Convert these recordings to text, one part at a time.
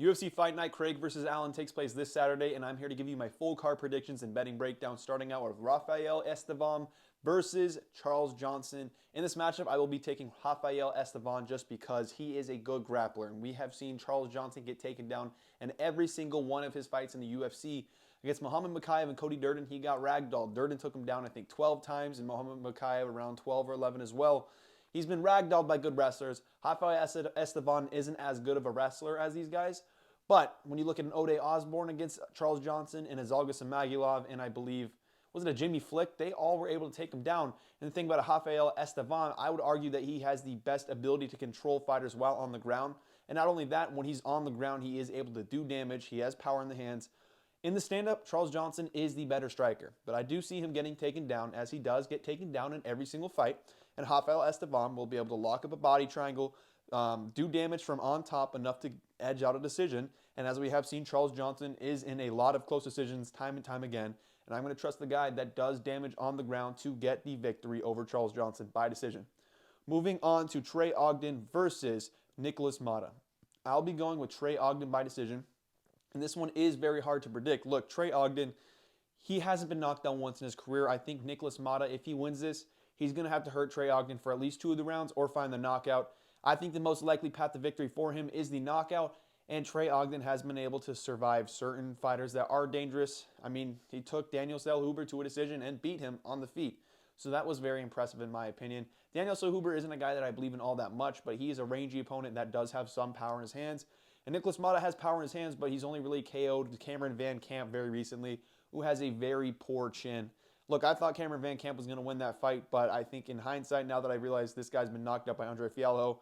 UFC Fight Night Craig versus Ailin takes place this Saturday, and I'm here to give you my full card predictions and betting breakdown, starting out with Rafael Estevam versus Charles Johnson. In this matchup, I will be taking Rafael Estevam just because he is a good grappler, and we have seen Charles Johnson get taken down in every single one of his fights in the UFC. Against Muhammad Mokaev and Cody Durden, he got ragdolled. Durden took him down, I think, 12 times, and Muhammad Mokaev around 12 or 11 as well. He's been ragdolled by good wrestlers. Rafael Estevam isn't as good of a wrestler as these guys. But when you look at an Ode Osborne against Charles Johnson and Azalgas Magulov, and I believe, was it a Jimmy Flick? They all were able to take him down. And the thing about Rafael Estevam, I would argue that he has the best ability to control fighters while on the ground. And not only that, when he's on the ground, he is able to do damage. He has power in the hands. In the stand-up, Charles Johnson is the better striker. But I do see him getting taken down, as he does get taken down in every single fight. And Rafael Estevam will be able to lock up a body triangle, do damage from on top enough to edge out a decision. And as we have seen, Charles Johnson is in a lot of close decisions time and time again. And I'm going to trust the guy that does damage on the ground to get the victory over Charles Johnson by decision. Moving on to Trey Ogden versus Nikolas Motta. I'll be going with Trey Ogden by decision. And this one is very hard to predict. Look, Trey Ogden, he hasn't been knocked down once in his career. I think Nikolas Motta, if he wins this, he's going to have to hurt Trey Ogden for at least 2 of the rounds or find the knockout. I think the most likely path to victory for him is the knockout. And Trey Ogden has been able to survive certain fighters that are dangerous. I mean, he took Daniel Selhuber to a decision and beat him on the feet. So that was very impressive in my opinion. Daniel Selhuber isn't a guy that I believe in all that much, but he is a rangy opponent that does have some power in his hands. And Nikolas Motta has power in his hands, but he's only really KO'd Cameron Van Camp very recently, who has a very poor chin. Look, I thought Cameron Van Camp was going to win that fight, but I think in hindsight, now that I realize this guy's been knocked out by Andre Fialho,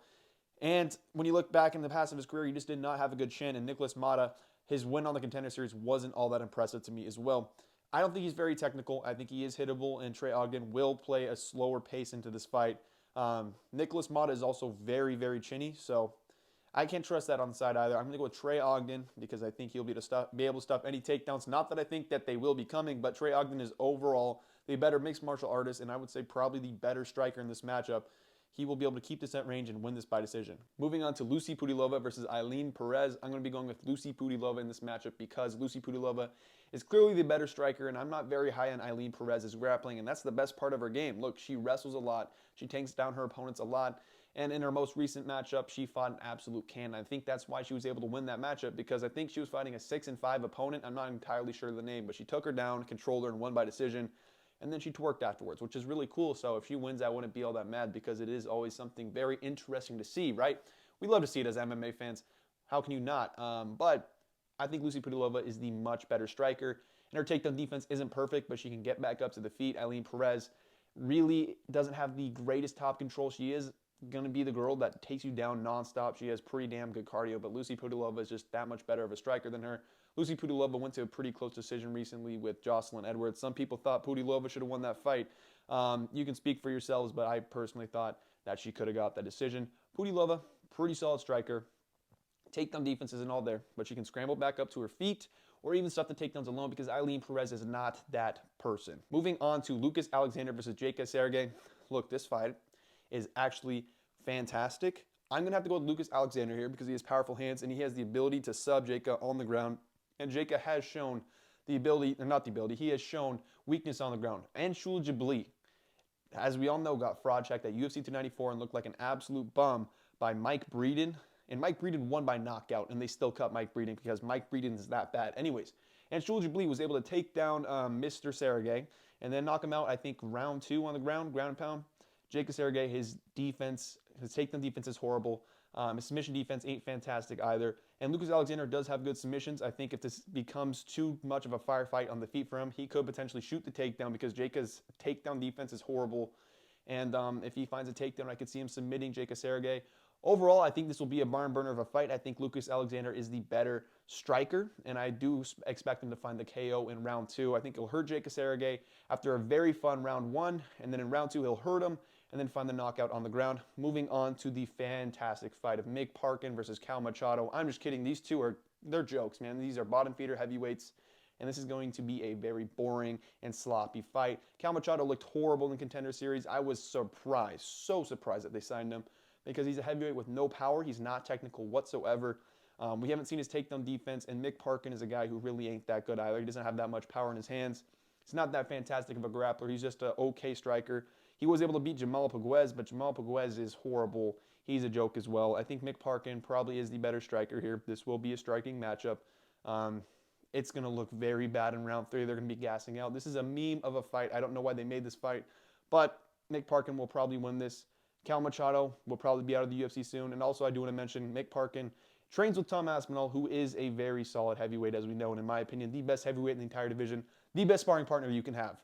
and when you look back in the past of his career, he just did not have a good chin. And Nikolas Motta, his win on the Contender Series wasn't all that impressive to me as well. I don't think he's very technical. I think he is hittable, and Trey Ogden will play a slower pace into this fight. Nikolas Motta is also very, very chinny, so I can't trust that on the side either. I'm going to go with Trey Ogden because I think he'll be able to stop any takedowns. Not that I think that they will be coming, but Trey Ogden is overall the better mixed martial artist, and I would say probably the better striker in this matchup. He will be able to keep this at range and win this by decision. Moving on to Lucie Pudilova versus Ailin Perez. I'm going to be going with Lucie Pudilova in this matchup because Lucie Pudilova is clearly the better striker, and I'm not very high on Ailin Perez's grappling, and that's the best part of her game. Look, she wrestles a lot. She takes down her opponents a lot, and in her most recent matchup, she fought an absolute cannon. I think that's why she was able to win that matchup, because I think she was fighting a 6-5 opponent. I'm not entirely sure of the name, but she took her down, controlled her, and won by decision. And then she twerked afterwards, which is really cool. So if she wins, I wouldn't be all that mad because it is always something very interesting to see, right? We love to see it as MMA fans. How can you not? But I think Lucie Pudilova is the much better striker. And her takedown defense isn't perfect, but she can get back up to the feet. Ailin Perez really doesn't have the greatest top control. She is going to be the girl that takes you down nonstop. She has pretty damn good cardio, but Lucie Pudilova is just that much better of a striker than her. Lucie Pudilova went to a pretty close decision recently with Jocelyn Edwards. Some people thought Pudilova should have won that fight. You can speak for yourselves, but I personally thought that she could have got that decision. Pudilova, pretty solid striker. Takedown defense isn't all there, but she can scramble back up to her feet or even stuff the takedowns alone because Ailin Perez is not that person. Moving on to Lucas Alexander versus Jeka Saragih. Look, this fight is actually fantastic. I'm going to have to go with Lucas Alexander here because he has powerful hands and he has the ability to sub Jeka on the ground. And Jeka has shown the ability, or not the ability, he has shown weakness on the ground. And Shul Jabli, as we all know, got fraud checked at UFC 294 and looked like an absolute bum by Mike Breeden. And Mike Breeden won by knockout, and they still cut Mike Breeden because Mike Breeden is that bad. Anyways, and Shul Jabli was able to take down Mr. Saragih and then knock him out, I think, round 2 on the ground and pound. Jeka Saragih, his defense, his takedown defense is horrible. His submission defense ain't fantastic either. And Lucas Alexander does have good submissions. I think if this becomes too much of a firefight on the feet for him, he could potentially shoot the takedown because Jeka's takedown defense is horrible. And if he finds a takedown, I could see him submitting Jeka Saragih. Overall, I think this will be a barn burner of a fight. I think Lucas Alexander is the better striker, and I do expect him to find the KO in round 2. I think he'll hurt Jeka Saragih after a very fun round 1, and then in round 2 he'll hurt him and then find the knockout on the ground. Moving on to the fantastic fight of Mick Parkin versus Caio Machado. I'm just kidding. These two they're jokes, man. These are bottom feeder heavyweights, and this is going to be a very boring and sloppy fight. Caio Machado looked horrible in Contender Series. I was surprised, so surprised that they signed him because he's a heavyweight with no power. He's not technical whatsoever. We haven't seen his takedown defense, and Mick Parkin is a guy who really ain't that good either. He doesn't have that much power in his hands. He's not that fantastic of a grappler. He's just an okay striker. He was able to beat Jamal Puguez, but Jamal Puguez is horrible. He's a joke as well. I think Mick Parkin probably is the better striker here. This will be a striking matchup. It's going to look very bad in round 3. They're going to be gassing out. This is a meme of a fight. I don't know why they made this fight, but Mick Parkin will probably win this. Cal Machado will probably be out of the UFC soon. And also, I do want to mention Mick Parkin trains with Tom Aspinall, who is a very solid heavyweight, as we know, and in my opinion, the best heavyweight in the entire division, the best sparring partner you can have.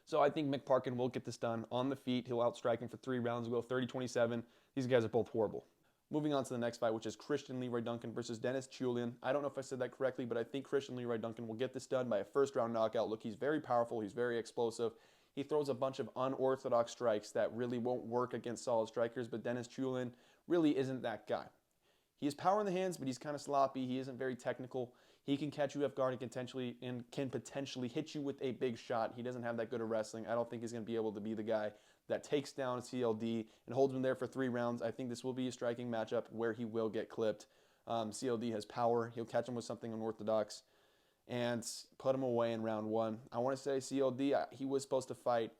So I think Mick Parkin will get this done on the feet. He'll outstrike him for 3 rounds. We'll go 30-27. These guys are both horrible. Moving on to the next fight, which is Christian Leroy Duncan versus Denis Tuiliulin. I don't know if I said that correctly, but I think Christian Leroy Duncan will get this done by a first-round knockout. Look, he's very powerful. He's very explosive. He throws a bunch of unorthodox strikes that really won't work against solid strikers, but Denis Tuiliulin really isn't that guy. He has power in the hands, but he's kind of sloppy. He isn't very technical. He can catch you off guard and can potentially hit you with a big shot. He doesn't have that good of wrestling. I don't think he's going to be able to be the guy that takes down CLD and holds him there for 3 rounds. I think this will be a striking matchup where he will get clipped. CLD has power. He'll catch him with something unorthodox and put him away in round 1. I want to say CLD, he was supposed to fight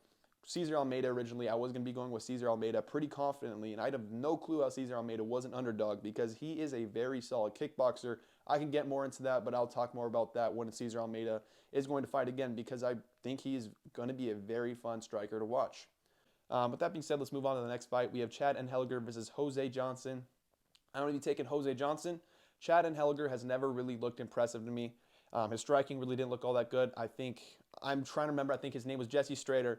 Cesar Almeida originally. I was going to be going with Cesar Almeida pretty confidently, and I have no clue how Cesar Almeida was an underdog because he is a very solid kickboxer. I can get more into that, but I'll talk more about that when Cesar Almeida is going to fight again because I think he's going to be a very fun striker to watch. With that being said, let's move on to the next fight. We have Chad Anheliger versus Jose Johnson. I'm going to be taking Jose Johnson. Chad Anheliger has never really looked impressive to me. His striking really didn't look all that good. I'm trying to remember, I think his name was Jesse Strader.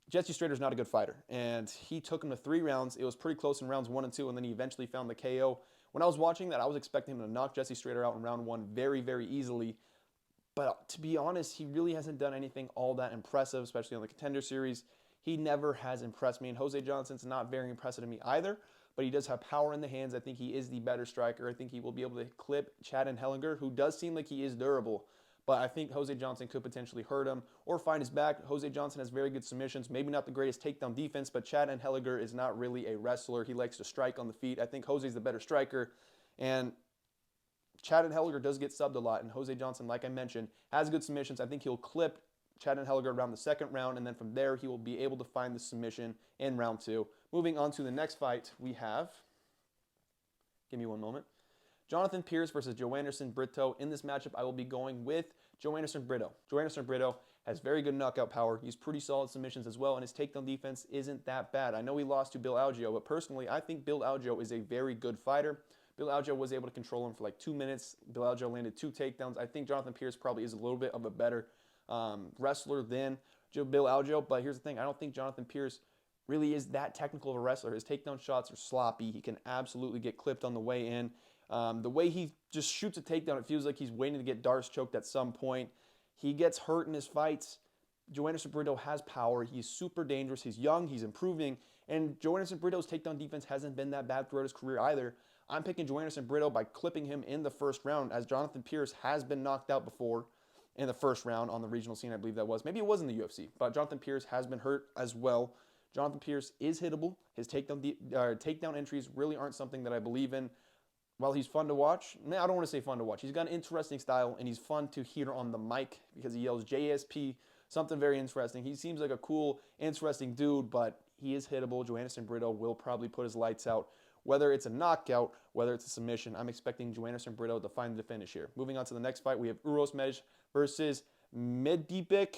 Jesse Strader's not a good fighter, and he took him to 3 rounds. It was pretty close in rounds 1 and 2, and then he eventually found the KO. When I was watching that, I was expecting him to knock Jesse Strader out in round 1 very, very easily. But to be honest, he really hasn't done anything all that impressive, especially on the Contender Series. He never has impressed me, and Jose Johnson's not very impressive to me either, but he does have power in the hands. I think he is the better striker. I think he will be able to clip Chad Anheliger, who does seem like he is durable. But I think Jose Johnson could potentially hurt him or find his back. Jose Johnson has very good submissions. Maybe not the greatest takedown defense, but Chad Anheliger is not really a wrestler. He likes to strike on the feet. I think Jose's the better striker. And Chad Anheliger does get subbed a lot. And Jose Johnson, like I mentioned, has good submissions. I think he'll clip Chad Anheliger around the 2nd round. And then from there, he will be able to find the submission in round 2. Moving on to the next fight, we have... Give me one moment. Jonathan Pearce versus Joanderson Brito. In this matchup, I will be going with Joanderson Brito. Joanderson Brito has very good knockout power. He's pretty solid submissions as well, and his takedown defense isn't that bad. I know he lost to Bill Algeo, but personally, I think Bill Algeo is a very good fighter. Bill Algeo was able to control him for like 2 minutes. Bill Algeo landed 2 takedowns. I think Jonathan Pearce probably is a little bit of a better wrestler than Bill Algeo, but here's the thing. I don't think Jonathan Pearce really is that technical of a wrestler. His takedown shots are sloppy. He can absolutely get clipped on the way in. The way he just shoots a takedown, it feels like he's waiting to get Darce choked at some point. He gets hurt in his fights. Joanderson Brito has power. He's super dangerous. He's young. He's improving. And Joanderson Brito's takedown defense hasn't been that bad throughout his career either. I'm picking Joanderson Brito by clipping him in the 1st round, as Jonathan Pearce has been knocked out before in the 1st round on the regional scene, I believe that was. Maybe it was in the UFC, but Jonathan Pearce has been hurt as well. Jonathan Pearce is hittable. His takedown entries really aren't something that I believe in. While he's fun to watch, I don't want to say fun to watch. He's got an interesting style, and he's fun to hear on the mic because he yells JSP, something very interesting. He seems like a cool, interesting dude, but he is hittable. Joanderson Brito will probably put his lights out. Whether it's a knockout, whether it's a submission, I'm expecting Joanderson Brito to find the finish here. Moving on to the next fight, we have Uros Medic versus Myktybek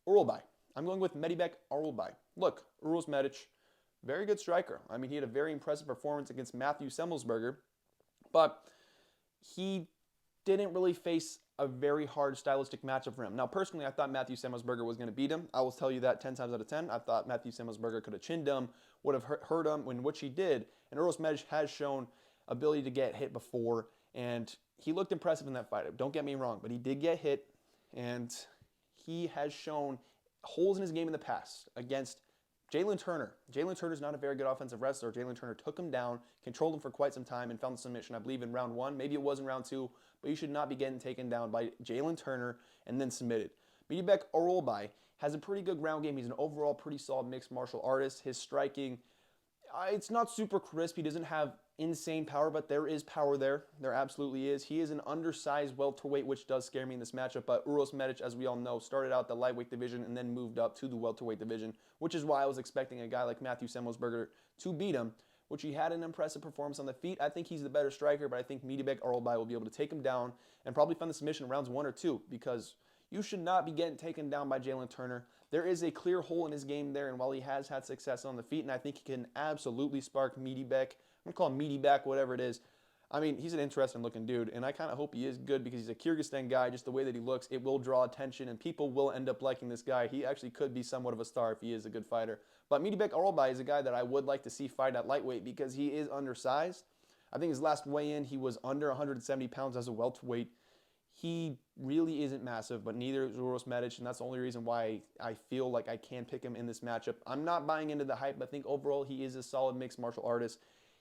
Orolbai. I'm going with Myktybek Orolbai. Look, Uros Medic, very good striker. I mean, he had a very impressive performance against Matthew Semelsberger, but he didn't really face a very hard stylistic matchup for him. Now, personally, I thought Matthew Semelsberger was going to beat him. I will tell you that 10 times out of 10. I thought Matthew Semelsberger could have chinned him, would have hurt him, when which he did. And Uros Medic has shown ability to get hit before, and he looked impressive in that fight. Don't get me wrong, but he did get hit, and he has shown holes in his game in the past against Jalen Turner. Jalen Turner's not a very good offensive wrestler. Jalen Turner took him down, controlled him for quite some time, and found the submission, I believe, in round 1. Maybe it was in round 2, but you should not be getting taken down by Jalen Turner and then submitted. Myktybek Orolbai has a pretty good ground game. He's an overall pretty solid mixed martial artist. His striking, it's not super crisp. He doesn't have insane power, but there is power there. There absolutely is. He is an undersized welterweight, which does scare me in this matchup, but Uros Medic, as we all know, started out the lightweight division and then moved up to the welterweight division, which is why I was expecting a guy like Matthew Semelsberger to beat him, which he had an impressive performance on the feet. I think he's the better striker, but I think Myktybek Orolbai will be able to take him down and probably find the submission in rounds 1 or 2, because you should not be getting taken down by Jalen Turner. There is a clear hole in his game there, and while he has had success on the feet, and I think he can absolutely spark Myktybek, I'm going to call him Myktybek, whatever it is. I mean, he's an interesting looking dude, and I kind of hope he is good because he's a Kyrgyzstan guy. Just the way that he looks, it will draw attention, and people will end up liking this guy. He actually could be somewhat of a star if he is a good fighter. But Myktybek Orolbai is a guy that I would like to see fight at lightweight because he is undersized. I think his last weigh-in, he was under 170 pounds as a welterweight. He really isn't massive, but neither is Uros Medic, and that's the only reason why I feel like I can pick him in this matchup. I'm not buying into the hype. I think overall he is a solid mixed martial artist.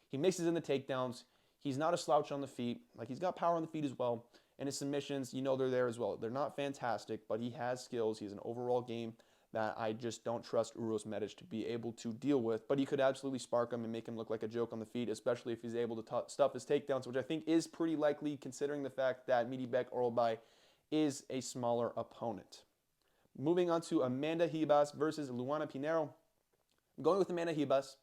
He mixes in the takedowns. He's not a slouch on the feet. Like, he's got power on the feet as well. And his submissions, you know, they're there as well. They're not fantastic, but he has skills. He has an overall game that I just don't trust Uros Medic to be able to deal with. But he could absolutely spark him and make him look like a joke on the feet, especially if he's able to stuff his takedowns, which I think is pretty likely considering the fact that Myktybek Orolbai is a smaller opponent. Moving on to Amanda Ribas versus Luana Pinheiro. I'm going with Amanda Ribas.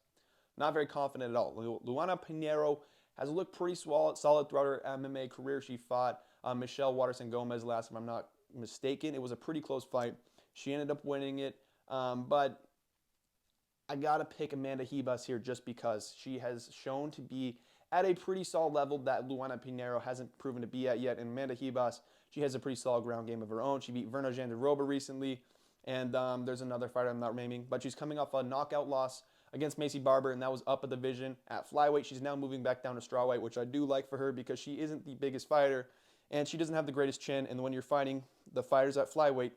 Not very confident at all. Luana Pinheiro has looked pretty solid throughout her MMA career. She fought Michelle Waterson-Gomez last, if I'm not mistaken. It was a pretty close fight. She ended up winning it, but I got to pick Amanda Ribas here just because she has shown to be at a pretty solid level that Luana Pinheiro hasn't proven to be at yet. And Amanda Ribas, she has a pretty solid ground game of her own. She beat Verna Jandiroba recently, and there's another fighter I'm not naming, but she's coming off a knockout loss against Macy Barber, and that was up a division at flyweight. She's now moving back down to strawweight, which I do like for her because she isn't the biggest fighter, and she doesn't have the greatest chin, and when you're fighting the fighters at flyweight,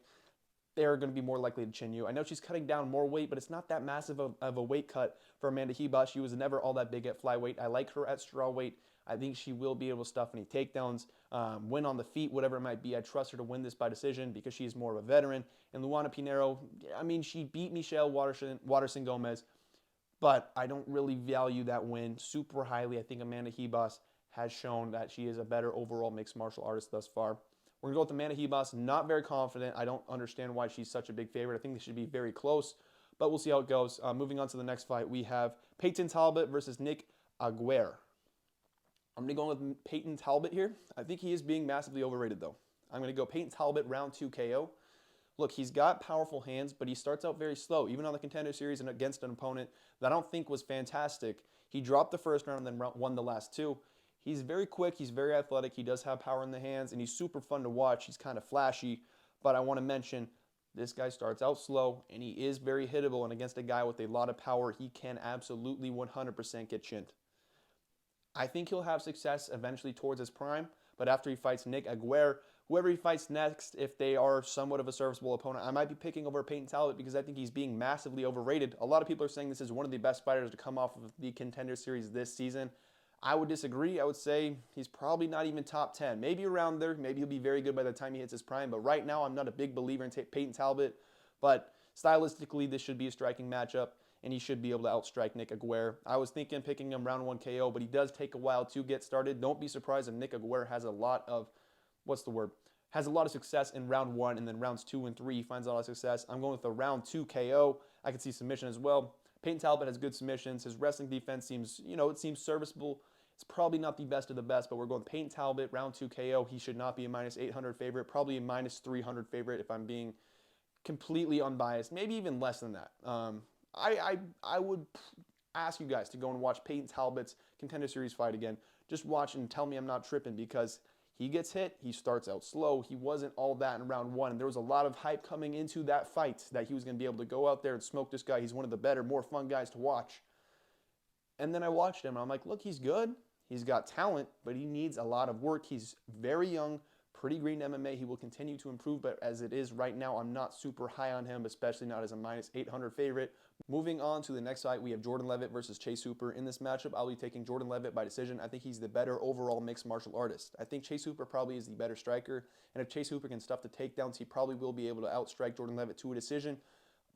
they're going to be more likely to chin you. I know she's cutting down more weight, but it's not that massive of a weight cut for Amanda Ribas. She was never all that big at flyweight. I like her at strawweight. I think she will be able to stuff any takedowns, win on the feet, whatever it might be. I trust her to win this by decision because she is more of a veteran. And Luana Pinheiro, I mean, she beat Michelle Waterson-Gomez, but I don't really value that win super highly. I think Amanda Ribas has shown that she is a better overall mixed martial artist thus far. We're going to go with Amanda Ribas. Not very confident. I don't understand why she's such a big favorite. I think they should be very close, but we'll see how it goes. Moving on to the next fight, we have Payton Talbot versus Anheliger. I'm going to go with Payton Talbot here. I think he is being massively overrated, though. I'm going to go Payton Talbot round 2 KO. Look, he's got powerful hands, but he starts out very slow. Even on the Contender Series and against an opponent that I don't think was fantastic, he dropped the first round and then won the last 2. He's very quick, he's very athletic, he does have power in the hands, and he's super fun to watch. He's kind of flashy, but I want to mention this guy starts out slow, and he is very hittable, and against a guy with a lot of power, he can absolutely 100% get chinned. I think he'll have success eventually towards his prime, but after he fights Anheliger, whoever he fights next, if they are somewhat of a serviceable opponent, I might be picking over Payton Talbot because I think he's being massively overrated. A lot of people are saying this is one of the best fighters to come off of the Contender Series this season. I would disagree. I would say he's probably not even top 10. Maybe around there. Maybe he'll be very good by the time he hits his prime. But right now, I'm not a big believer in Payton Talbot. But stylistically, this should be a striking matchup, and he should be able to outstrike Anheliger. I was thinking picking him round 1 KO, but he does take a while to get started. Don't be surprised if Anheliger has a lot of, has a lot of success in round 1, and then rounds 2 and 3, he finds a lot of success. I'm going with a round 2 KO. I can see submission as well. Payton Talbot has good submissions. His wrestling defense seems, it seems serviceable. It's probably not the best of the best, but we're going Payton Talbot, round 2 KO. He should not be a minus 800 favorite, probably a minus 300 favorite if I'm being completely unbiased, maybe even less than that. I would ask you guys to go and watch Payton Talbot's Contender Series fight again. Just watch and tell me I'm not tripping because he gets hit, he starts out slow. He wasn't all that in round 1, and there was a lot of hype coming into that fight that he was going to be able to go out there and smoke this guy. He's one of the better, more fun guys to watch. And then I watched him, and I'm like, look, he's good. He's got talent, but he needs a lot of work. He's very young, pretty green MMA. He will continue to improve, but as it is right now, I'm not super high on him, especially not as a minus 800 favorite. Moving on to the next fight, we have Jordan Levitt versus Chase Hooper. In this matchup, I'll be taking Jordan Levitt by decision. I think he's the better overall mixed martial artist. I think Chase Hooper probably is the better striker, and if Chase Hooper can stuff the takedowns, he probably will be able to outstrike Jordan Levitt to a decision.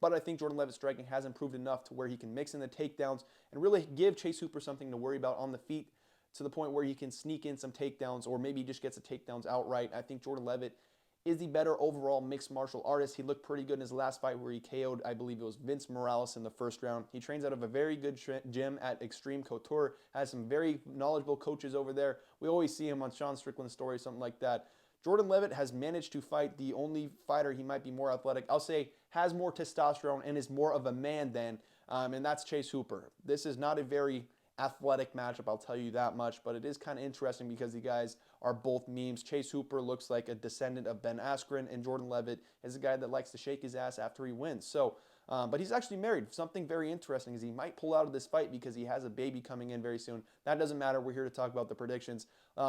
But I think Jordan Levitt's striking has improved enough to where he can mix in the takedowns and really give Chase Hooper something to worry about on the feet, to the point where he can sneak in some takedowns, or maybe he just gets the takedowns outright. I think Jordan Levitt is the better overall mixed martial artist. He looked pretty good in his last fight where he KO'd, I believe it was Vince Morales in the first round. He trains out of a very good gym at Extreme Couture, has some very knowledgeable coaches over there. We always see him on Sean Strickland's story, something like that. Jordan Levitt has managed to fight the only fighter he might be more athletic, I'll say has more testosterone and is more of a man than, and that's Chase Hooper. This is not a very athletic matchup, I'll tell you that much, but it is kind of interesting because the guys are both memes. Chase Hooper looks like a descendant of Ben Askren, and Jordan Levitt is a guy that likes to shake his ass after he wins. So, but he's actually married. Something very interesting is he might pull out of this fight because he has a baby coming in very soon. That doesn't matter. We're here to talk about the predictions.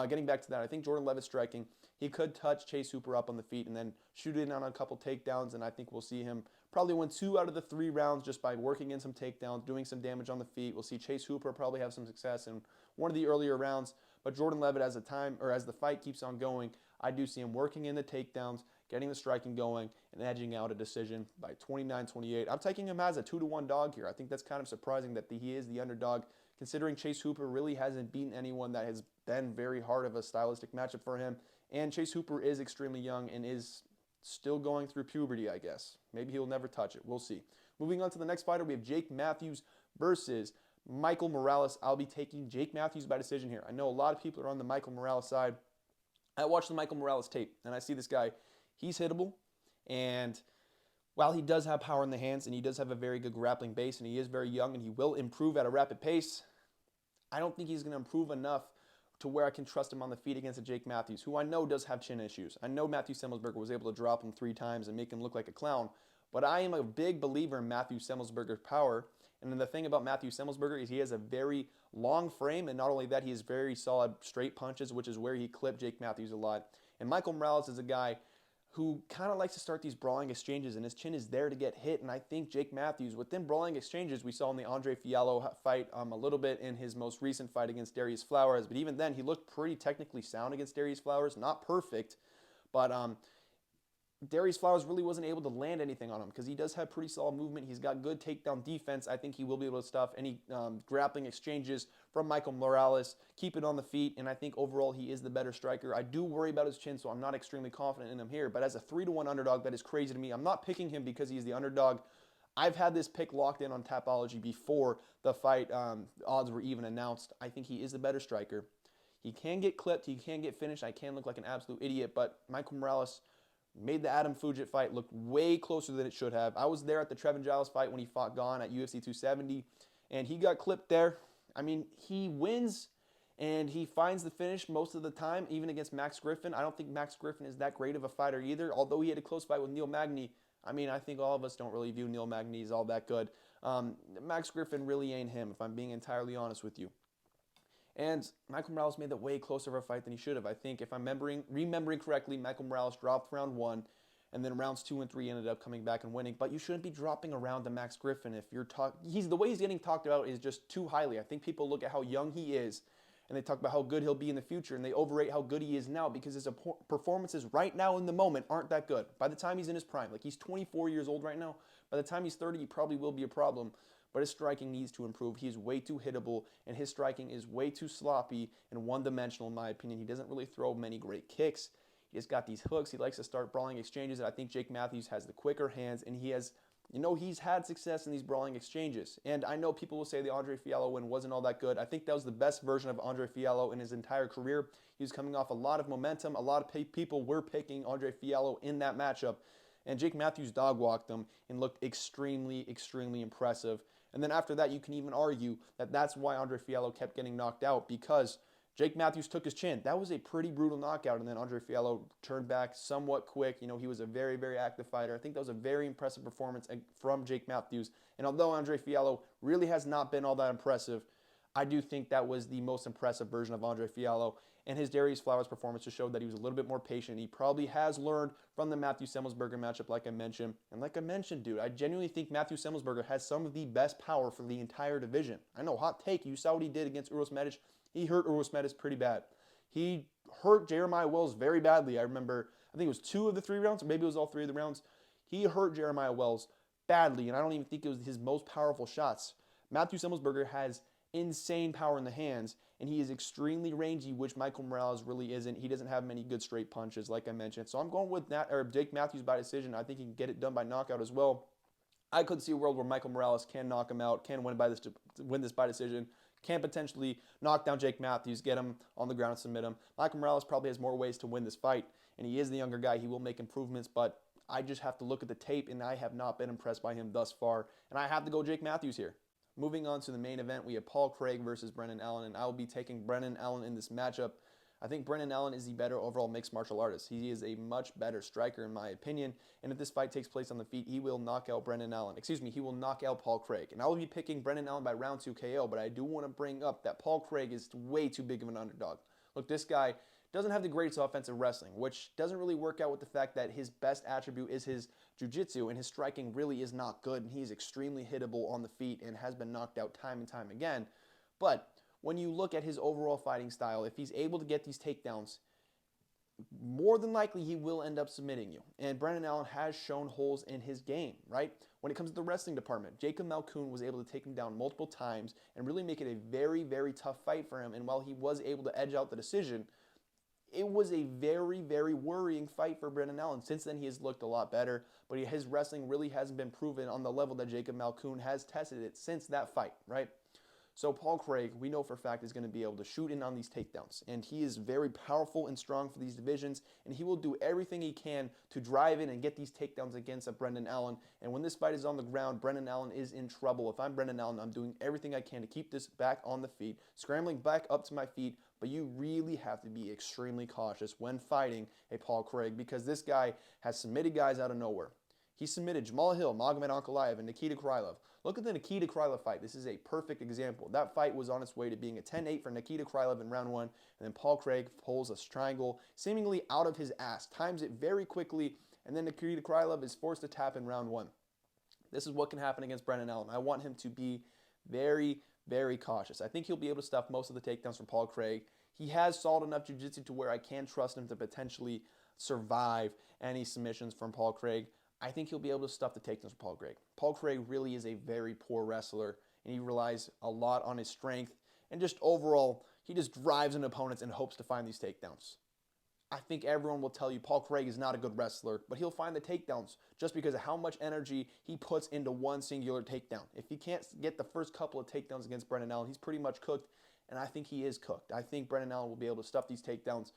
Getting back to that, I think Jordan Levitt striking, he could touch Chase Hooper up on the feet and then shoot in on a couple takedowns, and I think we'll see him probably win 2 out of the 3 rounds just by working in some takedowns, doing some damage on the feet. We'll see Chase Hooper probably have some success in one of the earlier rounds, but Jordan Levitt, as the fight keeps on going, I do see him working in the takedowns, getting the striking going, and edging out a decision by 29-28. I'm taking him as a 2-1 dog here. I think that's kind of surprising that he is the underdog, considering Chase Hooper really hasn't beaten anyone that has been very hard of a stylistic matchup for him, and Chase Hooper is extremely young and is still going through puberty, I guess. Maybe he'll never touch it. We'll see. Moving on to the next fighter, we have Jake Matthews versus Michael Morales. I'll be taking Jake Matthews by decision here. I know a lot of people are on the Michael Morales side. I watched the Michael Morales tape, and I see this guy. He's hittable, and while he does have power in the hands, and he does have a very good grappling base, and he is very young, and he will improve at a rapid pace, I don't think he's going to improve enough to where I can trust him on the feet against a Jake Matthews, who I know does have chin issues. I know Matthew Semelsberger was able to drop him 3 times and make him look like a clown, but I am a big believer in Matthew Semelsberger's power. And then the thing about Matthew Semelsberger is he has a very long frame, and not only that, he has very solid straight punches, which is where he clipped Jake Matthews a lot. And Michael Morales is a guy who kind of likes to start these brawling exchanges, and his chin is there to get hit. And I think Jake Matthews, with them brawling exchanges, we saw in the Andre Fiallo fight a little bit in his most recent fight against Darius Flowers, but even then, he looked pretty technically sound against Darius Flowers. Not perfect, but Darius Flowers really wasn't able to land anything on him because he does have pretty solid movement. He's got good takedown defense. I think he will be able to stuff any grappling exchanges from Michael Morales, keep it on the feet, and I think overall he is the better striker. I do worry about his chin, so I'm not extremely confident in him here, but as a 3-1 underdog, that is crazy to me. I'm not picking him because he's the underdog. I've had this pick locked in on Tapology before the fight odds were even announced. I think he is the better striker. He can get clipped. He can get finished. I can look like an absolute idiot, but Michael Morales made the Adam Fugit fight look way closer than it should have. I was there at the Trevin Giles fight when he fought Gane at UFC 270, and he got clipped there. I mean, he wins, and he finds the finish most of the time, even against Max Griffin. I don't think Max Griffin is that great of a fighter either, although he had a close fight with Neil Magny. I mean, I think all of us don't really view Neil Magny as all that good. Max Griffin really ain't him, if I'm being entirely honest with you. And Michael Morales made that way closer of a fight than he should have. I think if I'm remembering correctly, Michael Morales dropped round 1, and then rounds 2 and 3 ended up coming back and winning. But you shouldn't be dropping around to Max Griffin if you're the way he's getting talked about is just too highly. I think people look at how young he is, and they talk about how good he'll be in the future, and they overrate how good he is now because his performances right now in the moment aren't that good. By the time he's in his prime, like he's 24 years old right now, by the time he's 30, he probably will be a problem. But his striking needs to improve. He's way too hittable, and his striking is way too sloppy and one-dimensional, in my opinion. He doesn't really throw many great kicks. He just got these hooks. He likes to start brawling exchanges. I think Jake Matthews has the quicker hands, and he's had success in these brawling exchanges. And I know people will say the Andre Fiallo win wasn't all that good. I think that was the best version of Andre Fiallo in his entire career. He was coming off a lot of momentum. A lot of people were picking Andre Fiallo in that matchup, and Jake Matthews dog-walked him and looked extremely, extremely impressive. And then after that, you can even argue that that's why Andre Fiallo kept getting knocked out, because Jake Matthews took his chin. That was a pretty brutal knockout, and then Andre Fiallo turned back somewhat quick. He was a very, very active fighter. I think that was a very impressive performance from Jake Matthews. And although Andre Fiallo really has not been all that impressive, I do think that was the most impressive version of Andre Fiallo. And his Darius Flowers performance just showed that he was a little bit more patient. He probably has learned from the Matthew Semelsberger matchup, like I mentioned. And like I mentioned, dude, I genuinely think Matthew Semelsberger has some of the best power for the entire division. I know, hot take. You saw what he did against Uros Medic. He hurt Uros Medic pretty bad. He hurt Jeremiah Wells very badly. I remember, I think it was 2 of the 3 rounds, or maybe it was all 3 of the rounds. He hurt Jeremiah Wells badly, and I don't even think it was his most powerful shots. Matthew Semelsberger has insane power in the hands, and he is extremely rangy, which Michael Morales really isn't. He doesn't have many good straight punches, like I mentioned. So I'm going with Jake Matthews by decision. I think he can get it done by knockout as well. I could see a world where Michael Morales can knock him out, can win this by decision, can potentially knock down Jake Matthews, get him on the ground and submit him. Michael Morales probably has more ways to win this fight, and he is the younger guy. He will make improvements, but I just have to look at the tape, and I have not been impressed by him thus far, and I have to go Jake Matthews here. Moving on to the main event, we have Paul Craig versus Brendan Allen, and I will be taking Brendan Allen in this matchup. I think Brendan Allen is the better overall mixed martial artist. He is a much better striker in my opinion, and if this fight takes place on the feet, he will knock out Brendan Allen. He will knock out Paul Craig, and I will be picking Brendan Allen by round 2 KO, but I do want to bring up that Paul Craig is way too big of an underdog. Look, this guy doesn't have the greatest offensive wrestling, which doesn't really work out with the fact that his best attribute is his jiu-jitsu, and his striking really is not good, and he's extremely hittable on the feet and has been knocked out time and time again. But when you look at his overall fighting style, if he's able to get these takedowns, more than likely he will end up submitting you. And Brendan Allen has shown holes in his game, right? When it comes to the wrestling department, Jacob Malkoun was able to take him down multiple times and really make it a very, very tough fight for him. And while he was able to edge out the decision, it was a very, very worrying fight for Brendan Allen. Since then, he has looked a lot better, but his wrestling really hasn't been proven on the level that Jacob Malkoun has tested it since that fight, right? So Paul Craig, we know for a fact, is going to be able to shoot in on these takedowns, and he is very powerful and strong for these divisions, and he will do everything he can to drive in and get these takedowns against Brendan Allen. And when this fight is on the ground, Brendan Allen is in trouble. If I'm Brendan Allen, I'm doing everything I can to keep this back on the feet, scrambling back up to my feet, but you really have to be extremely cautious when fighting a Paul Craig, because this guy has submitted guys out of nowhere. He submitted Jamal Hill, Magomed Ankalaev, and Nikita Krylov. Look at the Nikita Krylov fight. This is a perfect example. That fight was on its way to being a 10-8 for Nikita Krylov in round 1, and then Paul Craig pulls a triangle seemingly out of his ass, times it very quickly, and then Nikita Krylov is forced to tap in round 1. This is what can happen against Brendan Allen. I want him to be very, very cautious. I think he'll be able to stuff most of the takedowns from Paul Craig. He has solid enough jiu-jitsu to where I can trust him to potentially survive any submissions from Paul Craig. I think he'll be able to stuff the takedowns from Paul Craig. Paul Craig really is a very poor wrestler, and he relies a lot on his strength, and just overall, he just drives into opponents and hopes to find these takedowns. I think everyone will tell you Paul Craig is not a good wrestler, but he'll find the takedowns just because of how much energy he puts into one singular takedown. If he can't get the first couple of takedowns against Brendan Allen, he's pretty much cooked, and I think he is cooked. I think Brendan Allen will be able to stuff these takedowns,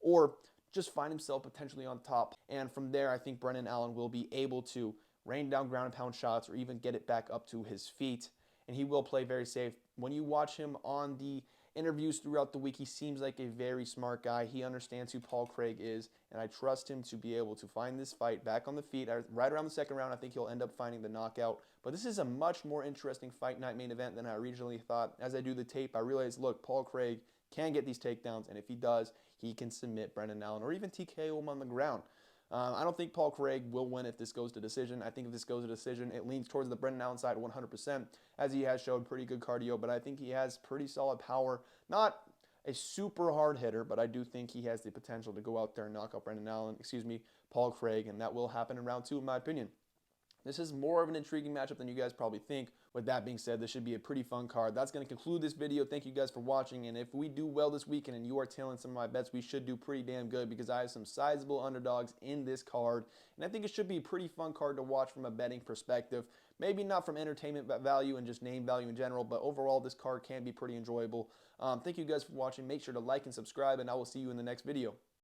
or just find himself potentially on top. And from there, I think Brendan Allen will be able to rain down ground and pound shots or even get it back up to his feet. And he will play very safe. When you watch him on the interviews throughout the week, he seems like a very smart guy. He understands who Paul Craig is, and I trust him to be able to find this fight back on the feet. Right around the second round, I think he'll end up finding the knockout. But this is a much more interesting fight night main event than I originally thought. As I do the tape, I realize, look, Paul Craig can get these takedowns, and if he does, he can submit Brendan Allen or even TKO him on the ground. I don't think Paul Craig will win if this goes to decision. I think if this goes to decision, it leans towards the Brendan Allen side 100%, as he has showed pretty good cardio, but I think he has pretty solid power. Not a super hard hitter, but I do think he has the potential to go out there and knock out Paul Craig, and that will happen in round 2 in my opinion. This is more of an intriguing matchup than you guys probably think. With that being said, this should be a pretty fun card. That's going to conclude this video. Thank you guys for watching. And if we do well this weekend and you are tailing some of my bets, we should do pretty damn good because I have some sizable underdogs in this card. And I think it should be a pretty fun card to watch from a betting perspective. Maybe not from entertainment value and just name value in general, but overall this card can be pretty enjoyable. Thank you guys for watching. Make sure to like and subscribe, and I will see you in the next video.